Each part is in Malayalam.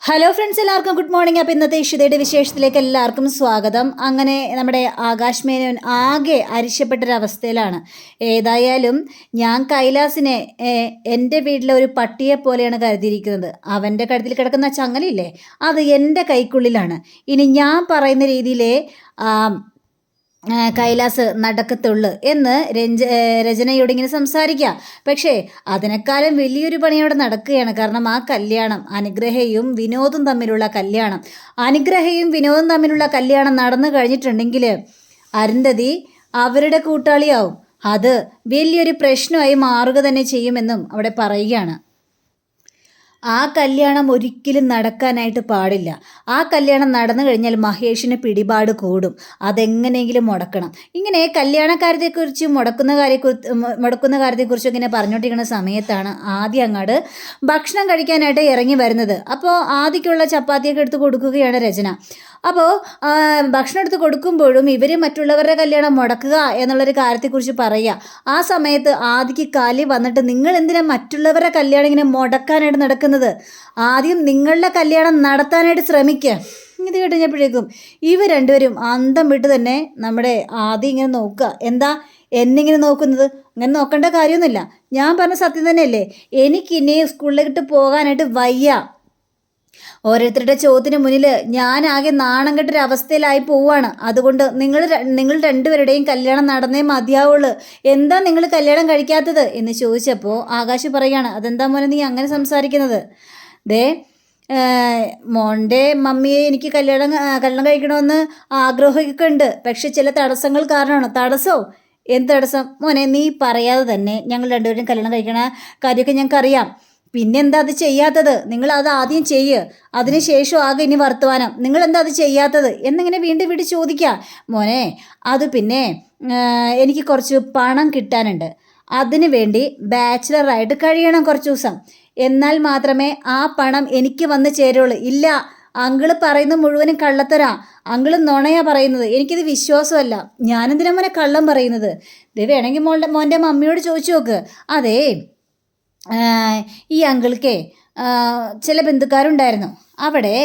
ഹലോ ഫ്രണ്ട്സ്, എല്ലാവർക്കും ഗുഡ് മോർണിംഗ്. അപ്പോൾ ഇന്നത്തെ ഇഷിതയുടെ വിശേഷത്തിലേക്ക് എല്ലാവർക്കും സ്വാഗതം. അങ്ങനെ നമ്മുടെ ആകാശ് മേനോൻ ആകെ അരിശപ്പെട്ടൊരവസ്ഥയിലാണ്. ഏതായാലും ഞാൻ കൈലാസിനെ എൻ്റെ വീട്ടിലെ ഒരു പട്ടിയെ പോലെയാണ് കരുതിയിരിക്കുന്നത്. അവൻ്റെ കഴുത്തിൽ കിടക്കുന്ന ചങ്ങലയില്ലേ, അത് എൻ്റെ കൈക്കുള്ളിലാണ്. ഇനി ഞാൻ പറയുന്ന രീതിയിലേ കൈലാസ് നടക്കത്തുള്ളു എന്ന് രചനയോട് ഇങ്ങനെ സംസാരിക്കുക. പക്ഷേ അതിനേക്കാളും വലിയൊരു പണിയോടെ നടക്കുകയാണ്. കാരണം ആ കല്യാണം, അനുഗ്രഹയും വിനോദും തമ്മിലുള്ള കല്യാണം, നടന്നു കഴിഞ്ഞിട്ടുണ്ടെങ്കിൽ അരുന്ധതി അവരുടെ കൂട്ടാളിയാവും. അത് വലിയൊരു പ്രശ്നമായി മാറുക തന്നെ ചെയ്യുമെന്നും അവിടെ പറയുകയാണ്. ആ കല്യാണം ഒരിക്കലും നടക്കാനായിട്ട് പാടില്ല. ആ കല്യാണം നടന്നു കഴിഞ്ഞാൽ മഹേഷിന് പിടിപാട് കൂടും. അതെങ്ങനെയെങ്കിലും മുടക്കണം. ഇങ്ങനെ കല്യാണക്കാര്യത്തെക്കുറിച്ചും മുടക്കുന്ന കാര്യത്തെക്കുറിച്ചും ഇങ്ങനെ പറഞ്ഞുകൊണ്ടിരിക്കുന്ന സമയത്താണ് ആദ്യം അങ്ങോട്ട് ഭക്ഷണം കഴിക്കാനായിട്ട് ഇറങ്ങി വരുന്നത്. അപ്പോൾ ആദ്യക്കുള്ള ചപ്പാത്തിയൊക്കെ എടുത്ത് കൊടുക്കുകയാണ് രചന. അപ്പോൾ ഭക്ഷണം എടുത്ത് കൊടുക്കുമ്പോഴും ഇവർ മറ്റുള്ളവരുടെ കല്യാണം മുടക്കുക എന്നുള്ളൊരു കാര്യത്തെക്കുറിച്ച് പറയുക. ആ സമയത്ത് ആദ്യക്ക് കാലി വന്നിട്ട്, നിങ്ങൾ എന്തിനാ മറ്റുള്ളവരുടെ കല്യാണം ഇങ്ങനെ മുടക്കാനായിട്ട് നടക്കുന്നത്? ആദ്യം നിങ്ങളുടെ കല്യാണം നടത്താനായിട്ട് ശ്രമിക്കുക. ഇത് കഴിഞ്ഞപ്പോഴേക്കും ഇവർ രണ്ടുപേരും അന്തം വിട്ട് തന്നെ നമ്മുടെ ആദ്യം ഇങ്ങനെ നോക്കുക. എന്താ എന്നിങ്ങനെ നോക്കുന്നത്? അങ്ങനെ നോക്കേണ്ട കാര്യമൊന്നുമില്ല. ഞാൻ പറഞ്ഞ സത്യം തന്നെയല്ലേ, എനിക്കിനി സ്കൂളിലേക്ക് പോകാനായിട്ട് വയ്യ. ഓരോരുത്തരുടെ ചോദ്യത്തിന് മുന്നിൽ ഞാൻ ആകെ നാണം കെട്ടൊരവസ്ഥയിലായി പോവുകയാണ്. അതുകൊണ്ട് നിങ്ങൾ രണ്ടുപേരുടെയും കല്യാണം നടന്നേ മതിയാവുള്ളൂ. എന്താ നിങ്ങൾ കല്യാണം കഴിക്കാത്തത് എന്ന് ചോദിച്ചപ്പോൾ ആകാശ് പറയുകയാണ്, അതെന്താ മോനെ നീ അങ്ങനെ സംസാരിക്കുന്നത്? ദേ മോൻ്റെ മമ്മിയെ എനിക്ക് കല്യാണം കഴിക്കണമെന്ന് ആഗ്രഹമൊക്കെ ഉണ്ട്. പക്ഷെ ചില തടസ്സങ്ങൾ കാരണമാണ്. തടസ്സമോ? എന്ത് തടസ്സം മോനെ? നീ പറയാതെ തന്നെ ഞങ്ങൾ രണ്ടുപേരും കല്യാണം കഴിക്കണ കാര്യമൊക്കെ ഞങ്ങൾക്കറിയാം. പിന്നെന്താ അത് ചെയ്യാത്തത്? നിങ്ങൾ അത് ആദ്യം ചെയ്യുക, അതിനുശേഷം ആകെ ഇനി വർത്തമാനം. നിങ്ങളെന്താ അത് ചെയ്യാത്തത് എന്നിങ്ങനെ വീണ്ടും വീണ്ടും ചോദിക്കുക. മോനെ, അത് പിന്നെ എനിക്ക് കുറച്ച് പണം കിട്ടാനുണ്ട്. അതിനു വേണ്ടി ബാച്ചിലറായിട്ട് കഴിയണം കുറച്ച് ദിവസം. എന്നാൽ മാത്രമേ ആ പണം എനിക്ക് വന്ന് ചേരുള്ളൂ. ഇല്ല, അങ്കിള് പറയുന്നത് മുഴുവനും കള്ളത്തരാ. അങ്കിള് നുണയാ പറയുന്നത്. എനിക്കിത് വിശ്വാസമല്ല. ഞാനെന്തിനാ മോനെ കള്ളം പറയുന്നത്? ഇത് വേണമെങ്കിൽ മോൻ്റെ മമ്മിയോട് ചോദിച്ചു നോക്ക്. അതേ, ഈ അങ്കിൾക്കേ ചില ബന്ധുക്കാരുണ്ടായിരുന്നു. അവിടെ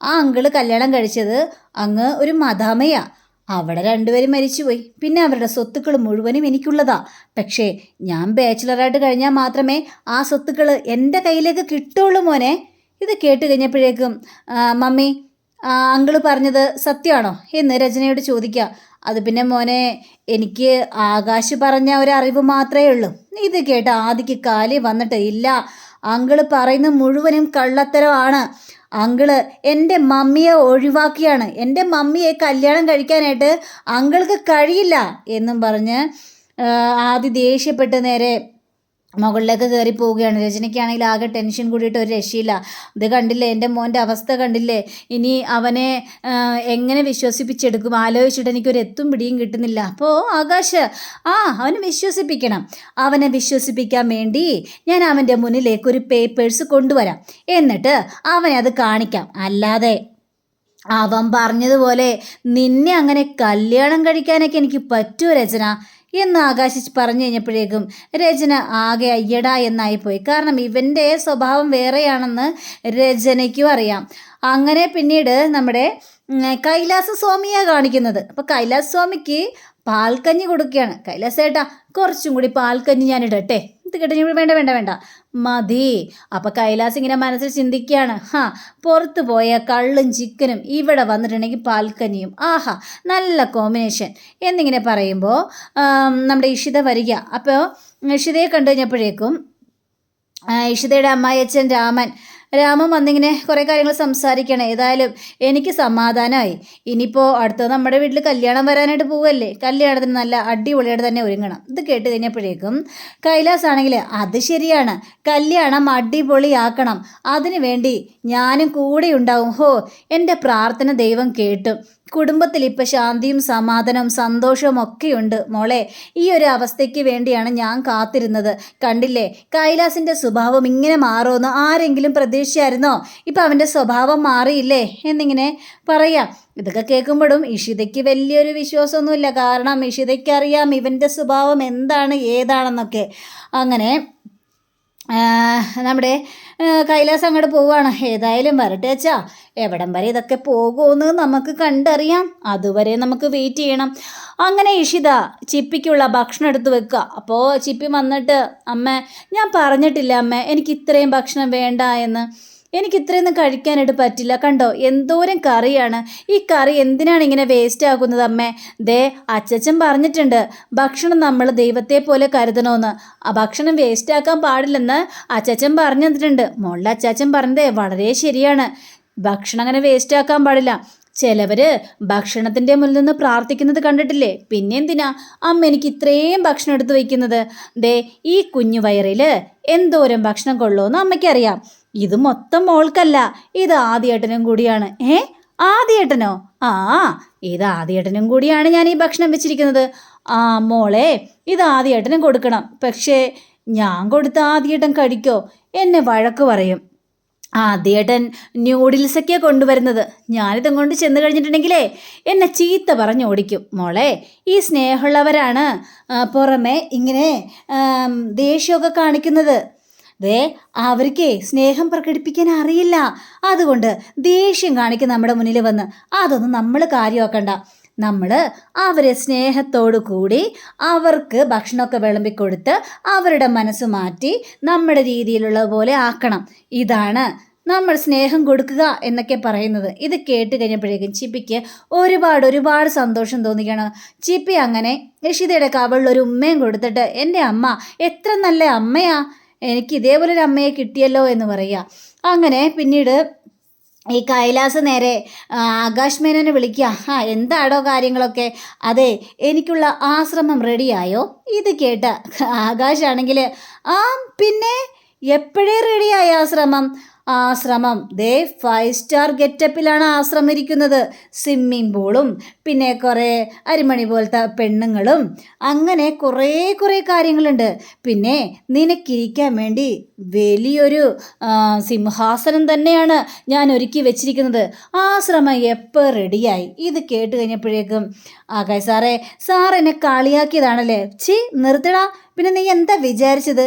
ആ അങ്കിള് കല്യാണം കഴിച്ചത് അങ്ങ് ഒരു മദാമയാ. അവിടെ രണ്ടുപേരും മരിച്ചുപോയി. പിന്നെ അവരുടെ സ്വത്തുക്കൾ മുഴുവനും എനിക്കുള്ളതാ. പക്ഷേ ഞാൻ ബാച്ചിലറായിട്ട് കഴിഞ്ഞാൽ മാത്രമേ ആ സ്വത്തുക്കൾ എൻ്റെ കയ്യിലേക്ക് കിട്ടുള്ളൂ മോനെ. ഇത് കേട്ട് കഴിഞ്ഞപ്പോഴേക്കും മമ്മി, അങ്കിള് പറഞ്ഞത് സത്യമാണോ എന്ന് രചനയോട് ചോദിക്കുക. അത് പിന്നെ മോനെ, എനിക്ക് ആകാശ് പറഞ്ഞ ഒരറിവ് മാത്രമേ ഉള്ളൂ. ഇത് കേട്ട് ആദിക്ക് കാലി വന്നിട്ട്, ഇല്ല, അങ്കിള് പറയുന്ന മുഴുവനും കള്ളത്തരമാണ്. അങ്കിള് എൻ്റെ മമ്മിയെ ഒഴിവാക്കിയാണ്. എൻ്റെ മമ്മിയെ കല്യാണം കഴിക്കാനായിട്ട് അങ്കിൾക്ക് കഴിയില്ല എന്നും പറഞ്ഞ് ആദി ദേഷ്യപ്പെട്ട് നേരെ മുകളിലേക്ക് കയറി പോവുകയാണ്. രചനയ്ക്കാണെങ്കിൽ ആകെ ടെൻഷൻ കൂടിയിട്ട് ഒരു രക്ഷയില്ല. ഇത് കണ്ടില്ലേ, എൻ്റെ മോൻ്റെ അവസ്ഥ കണ്ടില്ലേ? ഇനി അവനെ എങ്ങനെ വിശ്വസിപ്പിച്ചെടുക്കും? ആലോചിച്ചിട്ട് എനിക്കൊരു എത്തും പിടിയും കിട്ടുന്നില്ല. അപ്പോൾ ആകാശ്, അവനെ വിശ്വസിപ്പിക്കണം. അവനെ വിശ്വസിപ്പിക്കാൻ വേണ്ടി ഞാൻ അവൻ്റെ മുന്നിലേക്ക് ഒരു പേപ്പേഴ്സ് കൊണ്ടുവരാം. എന്നിട്ട് അവനെ അത് കാണിക്കാം. അല്ലാതെ അവൻ പറഞ്ഞതുപോലെ നിന്നെ അങ്ങനെ കല്യാണം കഴിക്കാനൊക്കെ എനിക്ക് പറ്റുമോ രചന എന്ന് ആകാശ് പറഞ്ഞു കഴിഞ്ഞപ്പോഴേക്കും രചന ആകെ അയ്യടാ എന്നായിപ്പോയി. കാരണം ഇവൻ്റെ സ്വഭാവം വേറെയാണെന്ന് രചനയ്ക്കും അറിയാം. അങ്ങനെ പിന്നീട് നമ്മുടെ കൈലാസ സ്വാമിയാണ് കാണിക്കുന്നത്. അപ്പോൾ കൈലാസ സ്വാമിക്ക് പാൽക്കഞ്ഞി കൊടുക്കുകയാണ്. കൈലാസ ഏട്ടാ, കുറച്ചും കൂടി പാൽക്കഞ്ഞി ഞാൻ ഇടട്ടെ? ഇത് കേട്ടോ, വേണ്ട മതി. അപ്പം കൈലാസ് ഇങ്ങനെ മനസ്സിൽ ചിന്തിക്കുകയാണ്, പുറത്ത് പോയ കള്ളും ചിക്കനും ഇവിടെ വന്നിട്ടുണ്ടെങ്കിൽ പാൽക്കഞ്ഞിയും, ആഹാ നല്ല കോമ്പിനേഷൻ എന്നിങ്ങനെ പറയുമ്പോൾ നമ്മുടെ ഇഷിത വരിക. അപ്പോൾ ഇഷിതയെ കണ്ടു കഴിഞ്ഞപ്പോഴേക്കും ഇഷിതയുടെ അമ്മായിയച്ഛൻ രാമൻ വന്നിങ്ങനെ കുറേ കാര്യങ്ങൾ സംസാരിക്കണം. ഏതായാലും എനിക്ക് സമാധാനമായി. ഇനിയിപ്പോൾ അടുത്തത് നമ്മുടെ വീട്ടിൽ കല്യാണം വരാനായിട്ട് പോവല്ലേ, കല്യാണത്തിന് നല്ല അടിപൊളിയായിട്ട് തന്നെ ഒരുങ്ങണം. ഇത് കേട്ട് കഴിഞ്ഞപ്പോഴേക്കും കൈലാസ് ആണെങ്കിൽ, അത് ശരിയാണ്, കല്യാണം അടിപൊളിയാക്കണം, അതിനു വേണ്ടി ഞാനും കൂടെ ഉണ്ടാവും. എൻ്റെ പ്രാർത്ഥന ദൈവം കേട്ടു. കുടുംബത്തിൽ ഇപ്പം ശാന്തിയും സമാധാനവും സന്തോഷവും ഒക്കെയുണ്ട് മോളെ. ഈ ഒരു അവസ്ഥയ്ക്ക് വേണ്ടിയാണ് ഞാൻ കാത്തിരുന്നത്. കണ്ടില്ലേ, കൈലാസിൻ്റെ സ്വഭാവം ഇങ്ങനെ മാറുമെന്ന് ആരെങ്കിലും പ്രതീക്ഷിച്ചായിരുന്നോ? ഇപ്പം അവൻ്റെ സ്വഭാവം മാറിയില്ലേ എന്നിങ്ങനെ പറയാം. ഇതൊക്കെ കേൾക്കുമ്പോഴും ഇഷിതയ്ക്ക് വലിയൊരു വിശ്വാസമൊന്നുമില്ല. കാരണം ഇഷിതയ്ക്കറിയാം ഇവൻ്റെ സ്വഭാവം എന്താണ് ഏതാണെന്നൊക്കെ. അങ്ങനെ നമ്മുടെ കൈലാസം അങ്ങോട്ട് പോവുകയാണ്. ഏതായാലും വരട്ടെ അച്ഛാ, എവിടം വരെ ഇതൊക്കെ പോകുമെന്ന് നമുക്ക് കണ്ടറിയാം, അതുവരെ നമുക്ക് വെയിറ്റ് ചെയ്യണം. അങ്ങനെ ഇഷിത ചിപ്പിക്കുള്ള ഭക്ഷണം എടുത്ത് വെക്കുക. അപ്പോൾ ചിപ്പി വന്നിട്ട്, അമ്മ ഞാൻ പറഞ്ഞിട്ടില്ല അമ്മ എനിക്ക് ഇത്രയും ഭക്ഷണം വേണ്ട എന്ന്, എനിക്ക് ഇത്രയൊന്നും കഴിക്കാനായിട്ട് പറ്റില്ല, കണ്ടോ എന്തോരം കറിയാണ്, ഈ കറി എന്തിനാണ് ഇങ്ങനെ വേസ്റ്റ് ആക്കുന്നത് അമ്മേ, ദേ അച്ചച്ചൻ പറഞ്ഞിട്ടുണ്ട് ഭക്ഷണം നമ്മൾ ദൈവത്തെ പോലെ കരുതണമെന്ന്, ആ ഭക്ഷണം വേസ്റ്റ് ആക്കാൻ പാടില്ലെന്ന് അച്ചച്ചൻ പറഞ്ഞു തന്നിട്ടുണ്ട്. മോളുടെ അച്ചാച്ചൻ പറഞ്ഞതേ വളരെ ശരിയാണ്, ഭക്ഷണം അങ്ങനെ വേസ്റ്റ് ആക്കാൻ പാടില്ല. ചിലവർ ഭക്ഷണത്തിൻ്റെ മുന്നിൽ നിന്ന് പ്രാർത്ഥിക്കുന്നത് കണ്ടിട്ടില്ലേ, പിന്നെ എന്തിനാ അമ്മ എനിക്ക് ഇത്രയും ഭക്ഷണം എടുത്ത് വയ്ക്കുന്നത്, ദേ ഈ കുഞ്ഞു വയറിൽ എന്തോരം ഭക്ഷണം കൊള്ളുമെന്ന് അമ്മയ്ക്കറിയാം. ഇത് മൊത്തം മോൾക്കല്ല, ഇത് ആദിയേട്ടനും കൂടിയാണ്. ആദിയേട്ടനോ? ആ, ഇത് ആദിയേട്ടനും കൂടിയാണ് ഞാൻ ഈ ഭക്ഷണം വെച്ചിരിക്കുന്നത്. ആ മോളെ, ഇത് ആദിയേട്ടനും കൊടുക്കണം. പക്ഷേ ഞാൻ കൊടുത്ത ആദിയേട്ടൻ കഴിക്കോ? എന്നെ വഴക്ക് പറയും. ആദ്യേട്ടൻ ന്യൂഡിൽസൊക്കെയാണ് കൊണ്ടുവരുന്നത്, ഞാനിതും കൊണ്ട് ചെന്ന് കഴിഞ്ഞിട്ടുണ്ടെങ്കിലേ എന്നെ ചീത്ത പറഞ്ഞ് ഓടിക്കും. മോളെ, ഈ സ്നേഹമുള്ളവരാണ് പുറമെ ഇങ്ങനെ ദേഷ്യമൊക്കെ കാണിക്കുന്നത്. ദേ അവർക്ക് സ്നേഹം പ്രകടിപ്പിക്കാൻ അറിയില്ല, അതുകൊണ്ട് ദേഷ്യം കാണിക്കും നമ്മുടെ മുന്നിൽ വന്ന്. അതൊന്നും നമ്മൾ കാര്യമാക്കണ്ട. നമ്മൾ അവരെ സ്നേഹത്തോടു കൂടി അവർക്ക് ഭക്ഷണമൊക്കെ വിളമ്പിക്കൊടുത്ത് അവരുടെ മനസ്സ് മാറ്റി നമ്മുടെ രീതിയിലുള്ള പോലെ ആക്കണം. ഇതാണ് നമ്മൾ സ്നേഹം കൊടുക്കുക എന്നൊക്കെ പറയുന്നത്. ഇത് കേട്ട് കഴിഞ്ഞപ്പോഴേക്കും ചിപ്പിക്ക് ഒരുപാട് സന്തോഷം തോന്നിക്കണം. ചിപ്പി അങ്ങനെ ഇഷിതയുടെ കവളിലൊരു ഉമ്മയും കൊടുത്തിട്ട്, എൻ്റെ അമ്മ എത്ര നല്ല അമ്മയാ, എനിക്ക് ഇതേപോലെ ഒരു അമ്മയെ കിട്ടിയല്ലോ എന്ന് പറയുക. അങ്ങനെ പിന്നീട് ഈ കൈലാസ് നേരെ ആകാശ് മേനോനെ വിളിക്കുക. എന്താടോ കാര്യങ്ങളൊക്കെ? അതെ, എനിക്കുള്ള ആശ്രമം റെഡിയായോ? ഇത് കേട്ട ആകാശാണെങ്കിൽ പിന്നെ എപ്പോഴേ റെഡിയായ ആശ്രമം ദേ 5 സ്റ്റാർ ഗെറ്റപ്പിലാണ് ആശ്രമം ഇരിക്കുന്നത്. സ്വിമ്മിംഗ് പൂളും പിന്നെ കുറേ അരിമണി പോലത്തെ പെണ്ണുങ്ങളും അങ്ങനെ കുറേ കാര്യങ്ങളുണ്ട്. പിന്നെ നിനക്കിരിക്കാൻ വേണ്ടി വലിയൊരു സിംഹാസനം തന്നെയാണ് ഞാൻ ഒരുക്കി വെച്ചിരിക്കുന്നത്. ആശ്രമം എപ്പോൾ റെഡിയായി? ഇത് കേട്ട് കഴിഞ്ഞപ്പോഴേക്കും ആകാശ് സാർ എന്നെ കളിയാക്കിയതാണല്ലേ? നിർത്തടാ, പിന്നെ നീ എന്താ വിചാരിച്ചത്?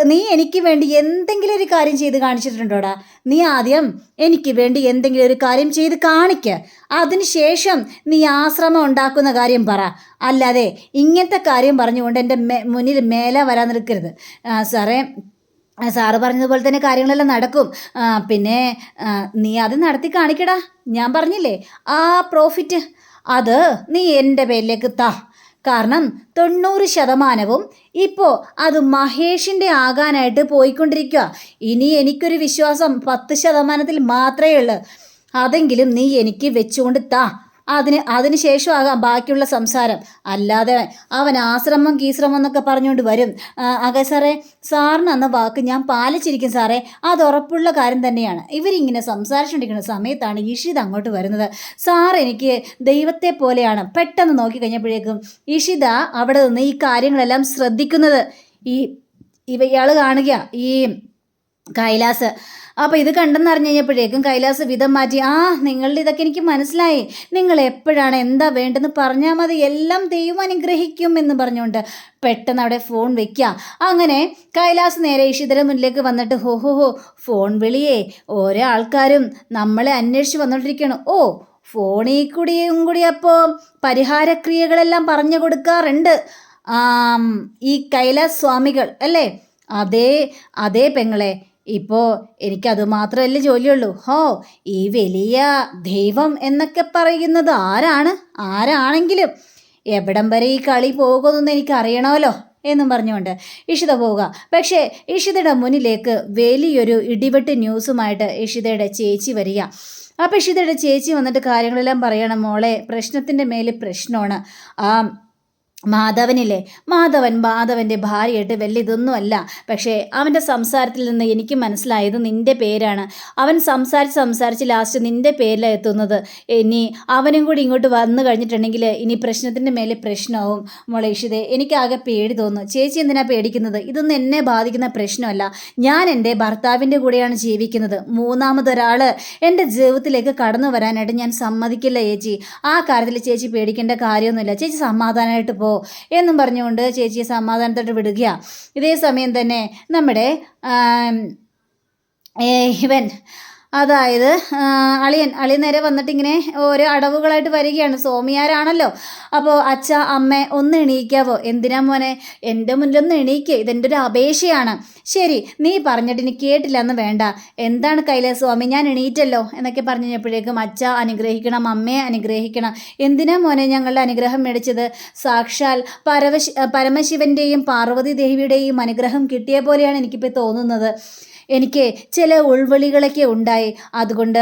നീ എനിക്ക് വേണ്ടി എന്തെങ്കിലും ഒരു കാര്യം ചെയ്ത് കാണിച്ചിട്ടുണ്ടോടാ? നീ ആദ്യം എനിക്ക് വേണ്ടി എന്തെങ്കിലും ഒരു കാര്യം ചെയ്ത് കാണിക്കുക, അതിനുശേഷം നീ ആശ്രമം ഉണ്ടാക്കുന്ന കാര്യം പറ. അല്ലാതെ ഇങ്ങനത്തെ കാര്യം പറഞ്ഞുകൊണ്ട് എൻ്റെ മുന്നിൽ മേലെ വരാൻ നിൽക്കരുത്. സാറ് പറഞ്ഞതുപോലെ തന്നെ കാര്യങ്ങളെല്ലാം നടക്കും. പിന്നെ നീ അത് നടത്തി കാണിക്കടാ. ഞാൻ പറഞ്ഞില്ലേ, ആ പ്രോഫിറ്റ് അത് നീ എൻ്റെ പേരിലേക്ക് താ. കാരണം 90% ഇപ്പോൾ അത് മഹേഷിൻ്റെ ആകാനായിട്ട് പോയിക്കൊണ്ടിരിക്കുക. ഇനി എനിക്കൊരു വിശ്വാസം 10% മാത്രമേ ഉള്ളൂ. അതെങ്കിലും നീ എനിക്ക് വെച്ചുകൊണ്ട് താ. അതിന് ശേഷമാകാം ബാക്കിയുള്ള സംസാരം. അല്ലാതെ അവൻ ആശ്രമം കീശ്രമം എന്നൊക്കെ പറഞ്ഞുകൊണ്ട് വരും. സാറിന് അന്ന വാക്ക് ഞാൻ പാലിച്ചിരിക്കും സാറേ, അത് ഉറപ്പുള്ള കാര്യം തന്നെയാണ്. ഇവരിങ്ങനെ സംസാരിച്ചുകൊണ്ടിരിക്കുന്ന സമയത്താണ് ഇഷിത അങ്ങോട്ട് വരുന്നത്. സാർ എനിക്ക് ദൈവത്തെ പോലെയാണ്. പെട്ടെന്ന് നോക്കിക്കഴിഞ്ഞപ്പോഴേക്കും ഇഷിത അവിടെ നിന്ന് ഈ കാര്യങ്ങളെല്ലാം ശ്രദ്ധിക്കുന്നത് ഇയാൾ കാണുക, ഈ കൈലാസ്. അപ്പോൾ ഇത് കണ്ടെന്നറിഞ്ഞു കഴിഞ്ഞപ്പോഴേക്കും കൈലാസ് വിധം മാറ്റി, നിങ്ങളുടെ ഇതൊക്കെ എനിക്ക് മനസ്സിലായി, നിങ്ങൾ എപ്പോഴാണ് എന്താ വേണ്ടെന്ന് പറഞ്ഞാൽ മതി, എല്ലാം ദൈവം അനുഗ്രഹിക്കും എന്ന് പറഞ്ഞുകൊണ്ട് പെട്ടെന്ന് അവിടെ ഫോൺ വെക്കുക. അങ്ങനെ കൈലാസ് നേരെ ഇഷിതയുടെ മുന്നിലേക്ക് വന്നിട്ട്, ഫോൺ വിളിയേ, ഓരോ ആൾക്കാരും നമ്മളെ അന്വേഷിച്ച് വന്നുകൊണ്ടിരിക്കുകയാണ്. ഫോണിൽ കൂടി അപ്പോൾ പരിഹാരക്രിയകളെല്ലാം പറഞ്ഞു കൊടുക്കാറുണ്ട് ഈ കൈലാസ് സ്വാമികൾ അല്ലേ? അതേ പെങ്ങളെ, ഇപ്പോൾ എനിക്കത് മാത്രമല്ലേ ജോലിയുള്ളൂ. ഈ വലിയ ദൈവം എന്നൊക്കെ പറയുന്നത് ആരാണെങ്കിലും എവിടം വരെ ഈ കളി പോകുമെന്നൊന്നും എനിക്കറിയണമല്ലോ എന്നും പറഞ്ഞുകൊണ്ട് ഇഷിത പോവുക. പക്ഷേ ഇഷിതയുടെ മുന്നിലേക്ക് വലിയൊരു ഇടിവെട്ട് ന്യൂസുമായിട്ട് ഇഷിതയുടെ ചേച്ചി വരിക. അപ്പോൾ ഇഷിതയുടെ ചേച്ചി വന്നിട്ട് കാര്യങ്ങളെല്ലാം പറയണം. മോളെ, പ്രശ്നത്തിൻ്റെ മേലെ പ്രശ്നമാണ്. മാധവനില്ലേ, മാധവൻ്റെ ഭാര്യയായിട്ട് വലിയ ഇതൊന്നുമല്ല. പക്ഷേ അവൻ്റെ സംസാരത്തിൽ നിന്ന് എനിക്ക് മനസ്സിലായത് നിൻ്റെ പേരാണ്. അവൻ സംസാരിച്ച് ലാസ്റ്റ് നിൻ്റെ പേരിലാണ് എത്തുന്നത്. ഇനി അവനും കൂടി ഇങ്ങോട്ട് വന്നു കഴിഞ്ഞിട്ടുണ്ടെങ്കിൽ ഇനി പ്രശ്നത്തിൻ്റെ മേലെ പ്രശ്നമാവും. മോളെ ഇഷിതേ, എനിക്കാകെ പേടി തോന്നുന്നു. ചേച്ചി എന്തിനാ പേടിക്കുന്നത്? ഇതൊന്നും എന്നെ ബാധിക്കുന്ന പ്രശ്നമല്ല. ഞാൻ എൻ്റെ ഭർത്താവിൻ്റെ കൂടെയാണ് ജീവിക്കുന്നത്. മൂന്നാമതൊരാൾ എൻ്റെ ജീവിതത്തിലേക്ക് കടന്നു വരാനായിട്ട് ഞാൻ സമ്മതിക്കില്ല ചേച്ചി. ആ കാര്യത്തിൽ ചേച്ചി പേടിക്കേണ്ട കാര്യമൊന്നുമില്ല. ചേച്ചി സമാധാനമായിട്ട് പോ. എന്നും പറഞ്ഞുകൊണ്ട് ചേച്ചിയെ സമാധാനത്തോട്ട് വിടുക. ഇതേ സമയം തന്നെ നമ്മുടെ ഇവൻ അതായത് അളിയൻ നേരെ വന്നിട്ട് ഇങ്ങനെ ഓരോ അടവുകളായിട്ട് വരികയാണ്. സ്വാമിയാരാണല്ലോ. അപ്പോൾ അച്ഛ അമ്മ ഒന്ന് എണീക്കാവോ? എന്തിനാ മോനെ? എൻ്റെ മുന്നിലൊന്ന് എണീക്ക്, ഇതെൻ്റെ ഒരു അപേക്ഷയാണ്. ശരി, നീ പറഞ്ഞിട്ട് ഇനി കേട്ടില്ല എന്ന് വേണ്ട. എന്താണ് കൈലാസസ്വാമി, ഞാൻ എണീറ്റല്ലോ എന്നൊക്കെ പറഞ്ഞു കഴിഞ്ഞപ്പോഴേക്കും അച്ഛ അനുഗ്രഹിക്കണം, അമ്മയെ അനുഗ്രഹിക്കണം. എന്തിനാ മോനെ ഞങ്ങളുടെ അനുഗ്രഹം മേടിച്ചത്? സാക്ഷാൽ പരമശിവൻ്റെയും പാർവതി ദേവിയുടെയും അനുഗ്രഹം കിട്ടിയ പോലെയാണ് എനിക്കിപ്പോൾ തോന്നുന്നത്. എനിക്ക് ചില ഉൾവിളികളൊക്കെ ഉണ്ടായി, അതുകൊണ്ട്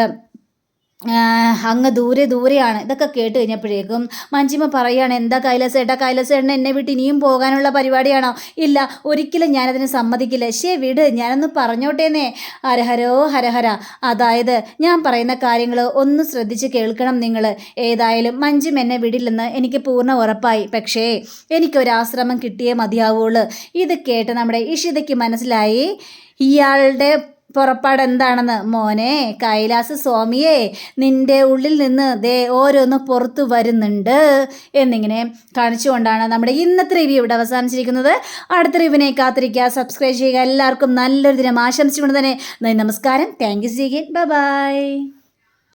അങ്ങ് ദൂരെയാണ്. ഇതൊക്കെ കേട്ട് കഴിഞ്ഞപ്പോഴേക്കും മഞ്ജിമ പറയുകയാണ്, എന്താ കൈലാസേട്ടൻ എന്നെ വിട്ട് ഇനിയും പോകാനുള്ള പരിപാടിയാണോ? ഇല്ല, ഒരിക്കലും ഞാനതിന് സമ്മതിക്കില്ല. വിട്, ഞാനൊന്ന് പറഞ്ഞോട്ടേന്നേ. ഹരഹര. അതായത് ഞാൻ പറയുന്ന കാര്യങ്ങൾ ഒന്ന് ശ്രദ്ധിച്ച് കേൾക്കണം നിങ്ങൾ. ഏതായാലും മഞ്ജിമ എന്നെ വിടില്ലെന്ന് എനിക്ക് പൂർണ്ണ ഉറപ്പായി. പക്ഷേ എനിക്കൊരാശ്രമം കിട്ടിയേ മതിയാവുള്ളൂ. ഇത് കേട്ട് നമ്മുടെ ഇഷിതയ്ക്ക് മനസ്സിലായി ഇയാളുടെ പുറപ്പാട് എന്താണെന്ന്. മോനെ കൈലാസസ്വാമിയെ, നിൻ്റെ ഉള്ളിൽ നിന്ന് ഓരോന്ന് പുറത്തു വരുന്നുണ്ട് എന്നിങ്ങനെ കാണിച്ചുകൊണ്ടാണ് നമ്മുടെ ഇന്നത്തെ റിവ്യൂ ഇവിടെ അവസാനിച്ചിരിക്കുന്നത്. അടുത്ത റിവ്യൂവിനെ കാത്തിരിക്കുക, സബ്സ്ക്രൈബ് ചെയ്യുക. എല്ലാവർക്കും നല്ലൊരു ദിനം ആശംസിച്ചുകൊണ്ട് തന്നെ നമസ്കാരം. Thank you. ബൈ.